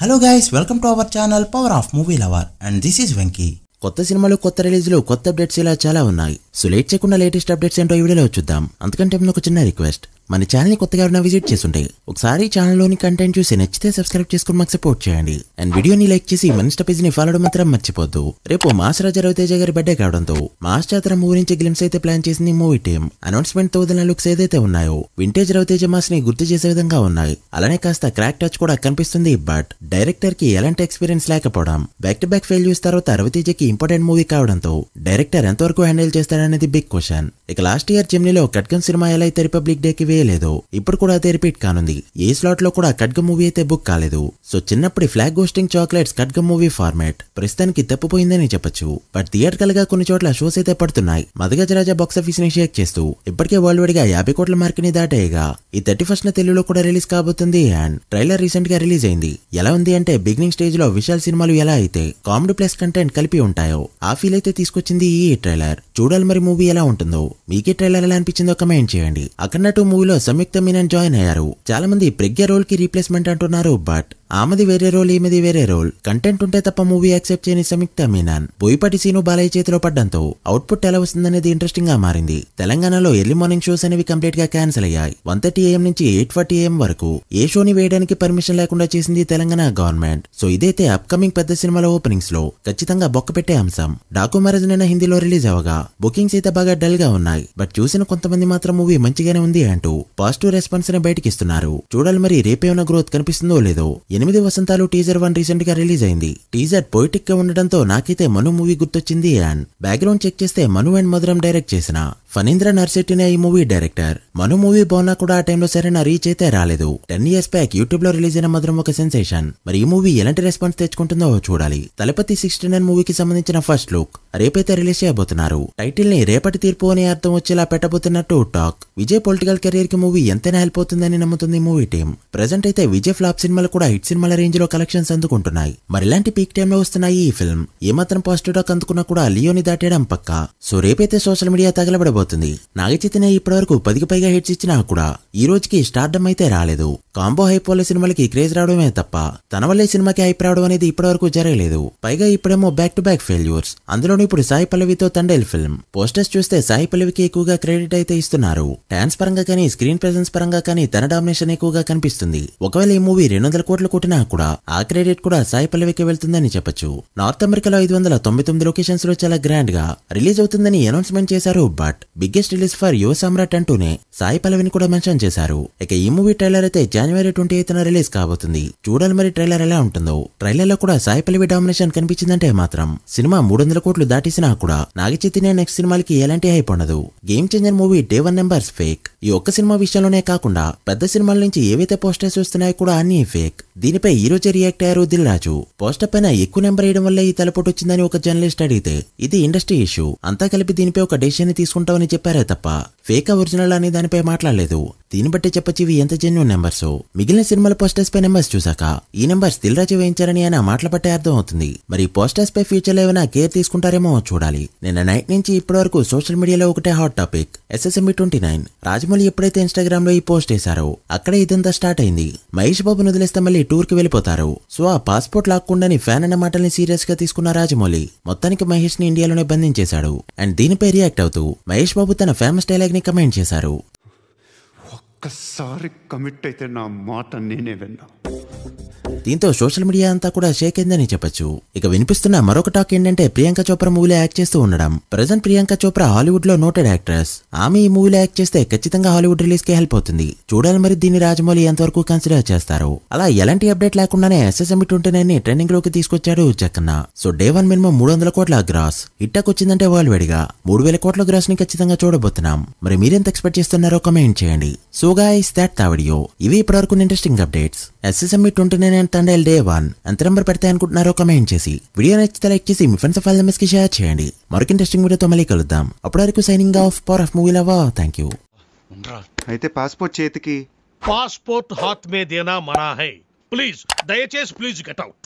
Hello guys, welcome to our channel power of movie lover and this is Venky. కొత్త సినిమాలు, కొత్త రిలీజ్లు, కొత్త updates ఇలా చాలా ఉన్నాయి. సో లేట్ చేయకుండా లేటెస్ట్ అప్డేట్స్ ఏంటో ఈ వీడియోలో చూద్దాం. అంతకంటే ముందు ఒక చిన్న రిక్వెస్ట్, మన ఛానల్ని కొత్తగా ఎవరైనా విజిట్ చేస్తుంటే ఒకసారి ఛానల్లోని కంటెంట్ చూసి నచ్చితే సబ్స్క్రైబ్ చేసుకుని మాకు సపోర్ట్ చేయండి. అండ్ వీడియోని లైక్ చేసి మన ఇన్స్టా పేజ్ని ఫాలో మాత్రం మర్చిపోద్దు. రేపు మాస్ రాజా రవితేజ గారి బర్త్డే కావడంతో మాస్ జాతర మూవీ నుంచి గ్లిమ్స్ అయితే ప్లాన్ చేసింది మూవీ టీమ్. అనౌన్స్మెంట్ తో వదిలిన లుక్స్ ఏదైతే ఉన్నాయో వింటేజ్ రవితేజ మాస్ ని గుర్తు చేసే విధంగా ఉన్నాయి. అలానే కాస్త క్రాక్ టచ్ కూడా కనిపిస్తుంది. బట్ డైరెక్టర్ కి ఎలాంటి ఎక్స్పీరియన్స్ లేకపోవడం, బ్యాక్ టు బ్యాక్ ఫెయిల్యూర్స్ తర్వాత రవితేజకి ఇంపార్టెంట్ మూవీ కావడంతో డైరెక్టర్ ఎంతవరకు హ్యాండిల్ చేస్తాడనేది బిగ్ క్వశ్చన్. ఇక లాస్ట్ ఇయర్ జెమినీలో ఖడ్గం సినిమా ఎలా అయితే రిపబ్లిక్ డే కి వేయలేదు, ఇప్పుడు కూడా అదే రిపీట్ కానుంది. ఏ స్లాట్ లో కూడా ఖడ్గం మూవీ అయితే బుక్ కాలేదు. సో చిన్నప్పటి ఫ్లాగ్ హోస్టింగ్ చాక్లెట్స్ ఖడ్గం మూవీ ఫార్మాట్ ప్రస్తుతానికి తప్పిపోయిందని చెప్పొచ్చు. బట్ థియేటర్కల్ గా కొన్ని చోట్ల షోస్ అయితే పడుతున్నాయి. మదగజరాజా బాక్సాఫీస్ ని షేక్ చేస్తూ ఇప్పటికే వరల్డ్ వైడ్ గా 50 కోట్ల మార్క్ ని దాటేయగా ఈ 31st తెలుగులో కూడా రిలీజ్ కాబోతుంది. అండ్ ట్రైలర్ రీసెంట్ గా రిలీజ్ అయింది. ఎలా ఉంది అంటే బిగినింగ్ స్టేజ్ లో విశాల్ సినిమాలు ఎలా అయితే కామెడీ ప్లస్ కంటెంట్ కలిపి ఉంటాయో ఆ ఫీల్ అయితే తీసుకొచ్చింది ఈ ట్రైలర్. చూడాలి మరి మూవీ ఎలా ఉంటుందో. మీకే ట్రైలర్ ఎలా అనిపించిందో కమెంట్ చేయండి. అఖండ 2 మూవీలో సంయుక్త మీనన్ జాయిన్ అయ్యారు. చాలా మంది ప్రజ్ఞ రోల్ కి రీప్లేస్మెంట్ అంటున్నారు. బట్ ఆమెది వేరే రోల్, ఈమెది వేరే రోల్. కంటెంట్ ఉంటే తప్ప మూవీ యాక్సెప్ట్ చేయని సంయుక్త మీనన్ బోయపాటి సీను బాలయ్య చేతిలో పడ్డంతో అవుట్పుట్ ఎలా వస్తుందనేది ఇంట్రెస్టింగ్ గా మారింది. తెలంగాణలో ఎర్లీ మార్నింగ్ షోస్ అనేవి కంప్లీట్ గా క్యాన్సిల్ అయ్యాయి. 1:30 AM నుంచి 8:40 AM వరకు ఏ షోని వేయడానికి పర్మిషన్ లేకుండా చేసింది తెలంగాణ గవర్నమెంట్. సో ఇదైతే అప్కమింగ్ పెద్ద సినిమాల ఓపెనింగ్స్ లో ఖచ్చితంగా బొక్క పెట్టే అంశం. డాకు మ్యారేజ్ నిన్న హిందీలో రిలీజ్ అవగా బుకింగ్స్ అయితే బాగా డల్ గా ఉన్నాయి. బట్ చూసిన కొంతమంది మాత్రం మూవీ మంచిగానే ఉంది అంటూ పాజిటివ్ రెస్పాన్స్ ని బయటకిస్తున్నారు. చూడాలి మరి రేపేమైనా గ్రోత్ కనిపిస్తుందో లేదో. 8 వసంతాలు టీజర్ 1 రీసెంట్ గా రిలీజ్ అయింది. టీజర్ పొయిటిక్ గా ఉండడంతో నాకైతే మను మూవీ గుర్తొచ్చింది. అండ్ బ్యాక్గ్రౌండ్ చెక్ చేస్తే మను అండ్ మధురం డైరెక్ట్ చేసిన ఫణీంద్ర నర్శెట్టినే ఈ మూవీ డైరెక్టర్. మను మూవీ బాగున్నా కూడా ఆ టైంలో సరైన రీచ్ అయితే రాలేదు. 10 years బ్యాక్ యూట్యూబ్ లో రిలీజ్ అయిన మధురం ఒక సెన్సేషన్. మరి ఈ మూవీ ఎలాంటి రెస్పాన్స్ తెచ్చుకుంటుందో చూడాలి. తలపతి 69 మూవీకి సంబంధించిన ఫస్ట్ లుక్ రేపైతే రిలీజ్ చేయబోతున్నారు. టైటిల్ ని రేపటి తీర్పు అనే అర్థం వచ్చేలా పెట్టబోతున్నట్టు టాక్. విజయ్ పొలిటికల్ కెరీర్ కి మూవీ ఎంతైనా హెల్ప్ అవుతుందని నమ్ముతుంది మూవీ టీమ్. ప్రెజెంట్ అయితే విజయ్ ఫ్లాప్ సినిమాలు కూడా హిట్ సినిమాల రేంజ్ లో కలెక్షన్స్ అందుకుంటున్నాయి. మరి ఇలాంటి పీక్ టైమ్ లో వస్తున్నాయి ఈ ఫిల్మ్. ఏమాత్రం పాజిటివ్ టాక్ అందుకున్నా కూడా లియోని దాటేయడం పక్కా. సో రేపైతే సోషల్ మీడియా తగలబడబోతుంది. నాగచైతన్య ఇప్పటివరకు 10కి పైగా హిట్స్ ఇచ్చినా కూడా ఈ రోజుకి స్టార్డమ్ అయితే రాలేదు. కాంబో హైప్ వల్ల సినిమాలకి క్రేజ్ రావడమే తప్ప తన వల్లే సినిమాకి హైప్ రావడం అనేది ఇప్పటివరకు జరగలేదు. పైగా ఇప్పుడేమో బ్యాక్ టు బ్యాక్ ఫెయిల్యూర్స్. అందులోనూ ఇప్పుడు సాయి పల్లవితో తండేల్ ఫిల్మ్. పోస్టర్స్ చూస్తే సాయి పల్లవికి ఎక్కువగా క్రెడిట్ అయితే ఇస్తున్నారు. డాన్స్ పరంగా కానీ స్క్రీన్ ప్రెజెన్స్ పరంగా కానీ తన డామినేషన్ ఎక్కువగా కనిపిస్తుంది. ఒకవేళ ఈ మూవీ 200 కోట్లు కొట్టినా కూడా ఆ క్రెడిట్ కూడా సాయి పల్లవికి వెళ్తుందని చెప్పొచ్చు. నార్త్ అమెరికాలో 599 లొకేషన్స్ లో చాలా గ్రాండ్ గా రిలీజ్ అవుతుందని అనౌన్స్మెంట్ చేశారు. బట్ బిగ్గెస్ట్ రిలీజ్ ఫర్ యువ సామ్రాట్ అంటూనే సాయి పల్లవిని కూడా మెన్షన్ చేశారు. ఇక ఈ మూవీ ట్రైలర్ అయితే January 28న రిలీజ్ కాబోతుంది. చూడాలి మరి ట్రైలర్ ఎలా ఉంటుందో. ట్రైలర్ లో కూడా సాయి పల్లవి డామినేషన్ కనిపించిందంటే మాత్రం సినిమా 300 కోట్లు దాటిసినా కూడా నాగచైతన్య నెక్స్ట్ సినిమాలకి ఎలాంటి హైప్ ఉండదు. Game changer movie day 1 numbers fake. ఈ ఒక్క సినిమా విషయంలోనే కాకుండా పెద్ద సినిమాల నుంచి ఏవైతే పోస్టర్స్ వస్తున్నాయో కూడా అన్ని ఫేక్. దీనిపై ఈ రోజే రియాక్ట్ అయ్యారు దిల్ రాజు. పోస్టర్ పైన ఎక్కువ నెంబర్ వేయడం వల్ల ఈ తలపోటు వచ్చిందని ఒక జర్నలిస్ట్ అడిగితే ఇది ఇండస్ట్రీ ఇష్యూ, అంతా కలిపి దీనిపై ఒక డెసిషన్ తీసుకుంటామని చెప్పారే తప్ప ఫేక్ ఒరిజినల్ అని దానిపై మాట్లాడలేదు. దీన్ని బట్టి చెప్పొచ్చు ఇవి ఎంత జెన్యూన్ నెంబర్స్. మిగిలిన సినిమాల పోస్టర్స్ పై నెంబర్స్ చూసాక ఈ నెంబర్స్ దిల్ రాజు వేయించారని ఆయన మాటల బట్టే అర్థం అవుతుంది. మరి పోస్టర్స్ పై ఫ్యూచర్ లో ఏమైనా కేర్ తీసుకుంటారేమో చూడాలి. నిన్న నైట్ నుంచి ఇప్పటి వరకు సోషల్ మీడియాలో ఒకటే హాట్ టాపిక్ SSMB 29. రాజమౌళి ఎప్పుడైతే ఇన్స్టాగ్రామ్ లో ఈ పోస్ట్ చేశారో అక్కడే ఇదంతా స్టార్ట్ అయింది. మహేష్ బాబును వదిలేస్తే మళ్ళీ టూర్ కి వెళ్ళిపోతారు. సో ఆ పాస్పోర్ట్ లాక్కుండాని ఫ్యాన్ అన్న మాటల్ని సీరియస్ గా తీసుకున్న రాజమౌళి మొత్తానికి మహేష్ ని ఇండియాలోనే బంధించేశాడు. అండ్ దీనిపై రియాక్ట్ అవుతూ మహేష్ బాబు తన ఫేమస్ డైలాగ్ ని కమెంట్ చేశారు. ఒక్కసారి కమిట్ అయితే నా మాట నేనే విన్నా. దీంతో సోషల్ మీడియా అంతా కూడా షేక్ అయిందని చెప్పొచ్చు. ఇక వినిపిస్తున్న మరొక టాక్ ఏంటంటే ప్రియాంక చోప్రా మూవీలో యాక్ట్ చేస్తూ ఉండడం. ప్రెజెంట్ ప్రియాంక చోప్రా హాలీవుడ్ లో నోటెడ్ యాక్ట్రెస్. ఆమె ఈ మూవీలో యాక్ట్ చేస్తే ఖచ్చితంగా హాలీవుడ్ రిలీజ్ కి హెల్ప్ అవుతుంది. చూడాలి మరి దీన్ని రాజమౌళి ఎంతవరకు కన్సిడర్ చేస్తారు. అలా ఎలాంటి అప్డేట్ లేకుండానే SSMB 29 ని ట్రెండింగ్ లోకి తీసుకొచ్చాడు జక్కన్న. సో డే 1 మినిమం 300 కోట్ల గ్రాస్ హిట్టాక్ వచ్చిందంటే వరల్డ్ వైడ్ గా 3000 కోట్ల గ్రాస్ ని ఖచ్చితంగా చూడబోతున్నాం. మరి మీరెంత ఎక్స్పెక్ట్ చేస్తున్నారో కమెంట్ చేయండి. So guys that the video. ఇవి ఇప్పటివరకు interesting updates. SSMB 29 and Thandel day 1 ఎంత నెంబర్ పెడతాయి అనుకుంటున్నారో కమెంట్ చేసి వీడియో నచ్చితే లైక్ చేసి మీ ఫ్రెండ్స్ ఫైల్ మెంబర్స్ కి షేర్ చేయండి. మరొక ఇంట్రెస్టింగ్ వీడియోతో మళ్ళీ కలుద్దాం. అప్పటి వరకు signing off power of movie lover. Thank you. అయితే పాస్పోర్ట్ చేతికి पासपोर्ट हाथ में देना मना है. प्लीज दयచేసి ప్లీజ్ గెట్ అవుట్.